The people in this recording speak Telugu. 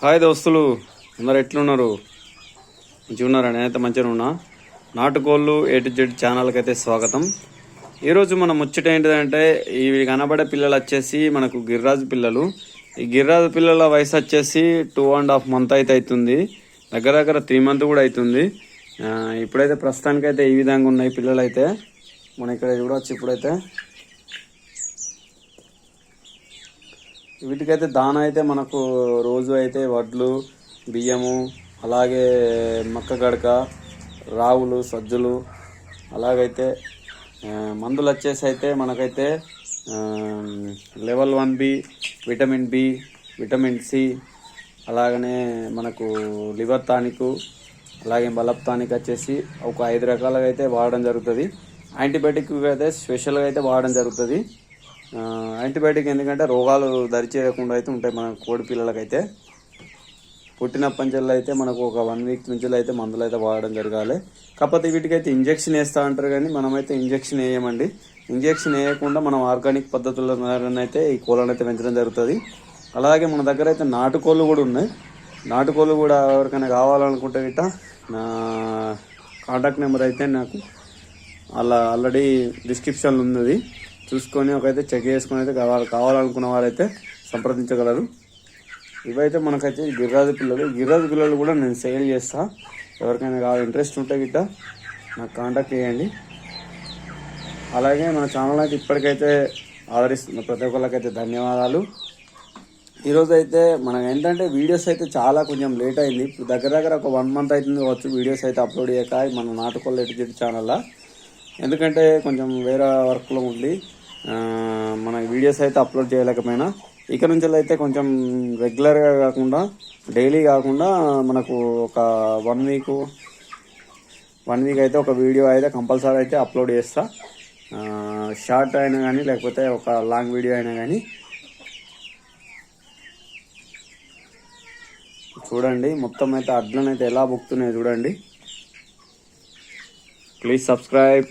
హాయ్ దోస్తులు, అందరు ఎట్లున్నారు? మంచిగా ఉన్నారా? నేనైతే మంచిగా ఉన్నా. నాటుకోళ్ళు A to Z ఛానల్కి అయితే స్వాగతం. ఈరోజు మనం ముచ్చట ఏంటిదంటే, ఇవి కనబడే పిల్లలు వచ్చేసి మనకు గిర్రాజు పిల్లలు. ఈ గిర్రాజు పిల్లల వయసు వచ్చేసి 2.5 months అయితే అవుతుంది. దగ్గర దగ్గర 3 months కూడా అవుతుంది. ఇప్పుడైతే ప్రస్తుతానికైతే ఈ విధంగా ఉన్నాయి పిల్లలు అయితే. మనం ఇక్కడ చూడవచ్చు. ఇప్పుడైతే వీటికైతే దాన అయితే మనకు రోజు అయితే వడ్లు, బియ్యము, అలాగే మక్క గడక, రావులు, సజ్జలు, అలాగైతే మందులు వచ్చేసి అయితే మనకైతే level 1B, vitamin B, vitamin C, అలాగనే మనకు లివర్ టానిక్, అలాగే బలప్ టానిక్ వచ్చేసి ఒక 5 రకాలుగా అయితే వాడడం జరుగుతుంది. యాంటీబయాటిక్ అయితే స్పెషల్గా అయితే వాడడం జరుగుతుంది. యాంటీబయాటిక్ ఎందుకంటే రోగాలు దరిచేయకుండా అయితే ఉంటాయి మన కోడి పిల్లలకైతే. పుట్టినప్పటి నుంచి అయితే మనకు ఒక 1 week నుంచి అయితే మందులు అయితే వాడడం జరగాలి. కాకపోతే వీటికైతే ఇంజెక్షన్ వేస్తూ అంటారు, కానీ మనమైతే ఇంజెక్షన్ వేయమండి. ఇంజెక్షన్ వేయకుండా మనం ఆర్గానిక్ పద్ధతుల్లో అయితే ఈ కోళ్ళను అయితే పెంచడం జరుగుతుంది. అలాగే మన దగ్గర అయితే నాటుకోళ్ళు కూడా ఉన్నాయి. నాటుకోళ్ళు కూడా ఎవరికైనా కావాలనుకుంటే గిట్ట నా కాంటాక్ట్ నెంబర్ అయితే నాకు అలా ఆల్రెడీ డిస్క్రిప్షన్లో ఉంది. చూసుకొని ఒకైతే చెక్ చేసుకొని అయితే కావాలనుకున్న వారైతే సంప్రదించగలరు. ఇవైతే మనకైతే గిర్రాజు పిల్లలు కూడా నేను సేల్ చేస్తా. ఎవరికైనా ఇంట్రెస్ట్ ఉంటే గిట్ట నాకు కాంటాక్ట్ చేయండి. అలాగే మన ఛానల్ అయితే ఇప్పటికైతే ఆదరిస్తున్న ప్రతి ఒక్కరికైతే ధన్యవాదాలు. ఈరోజు అయితే మనకు ఏంటంటే వీడియోస్ అయితే చాలా కొంచెం లేట్ అయింది. ఇప్పుడు దగ్గర దగ్గర ఒక 1 month అవుతుంది కావచ్చు వీడియోస్ అయితే అప్లోడ్ చేయక మన నాటుకోళ్ళు A to Z ఛానల్లో. ఎందుకంటే కొంచెం వేరే వర్క్లో ఉండి మన వీడియోస్ అయితే అప్లోడ్ చేయలేకపోయినా, ఇక నుంచి అయితే కొంచెం రెగ్యులర్గా కాకుండా డైలీ కాకుండా మనకు ఒక 1 week అయితే ఒక వీడియో అయితే కంపల్సరీ అయితే అప్లోడ్ చేస్తా. షార్ట్ అయినా కానీ లేకపోతే ఒక లాంగ్ వీడియో అయినా కానీ. చూడండి మొత్తం అయితే అడ్లను అయితే ఎలా బుక్తున్నాయి చూడండి. Please subscribe.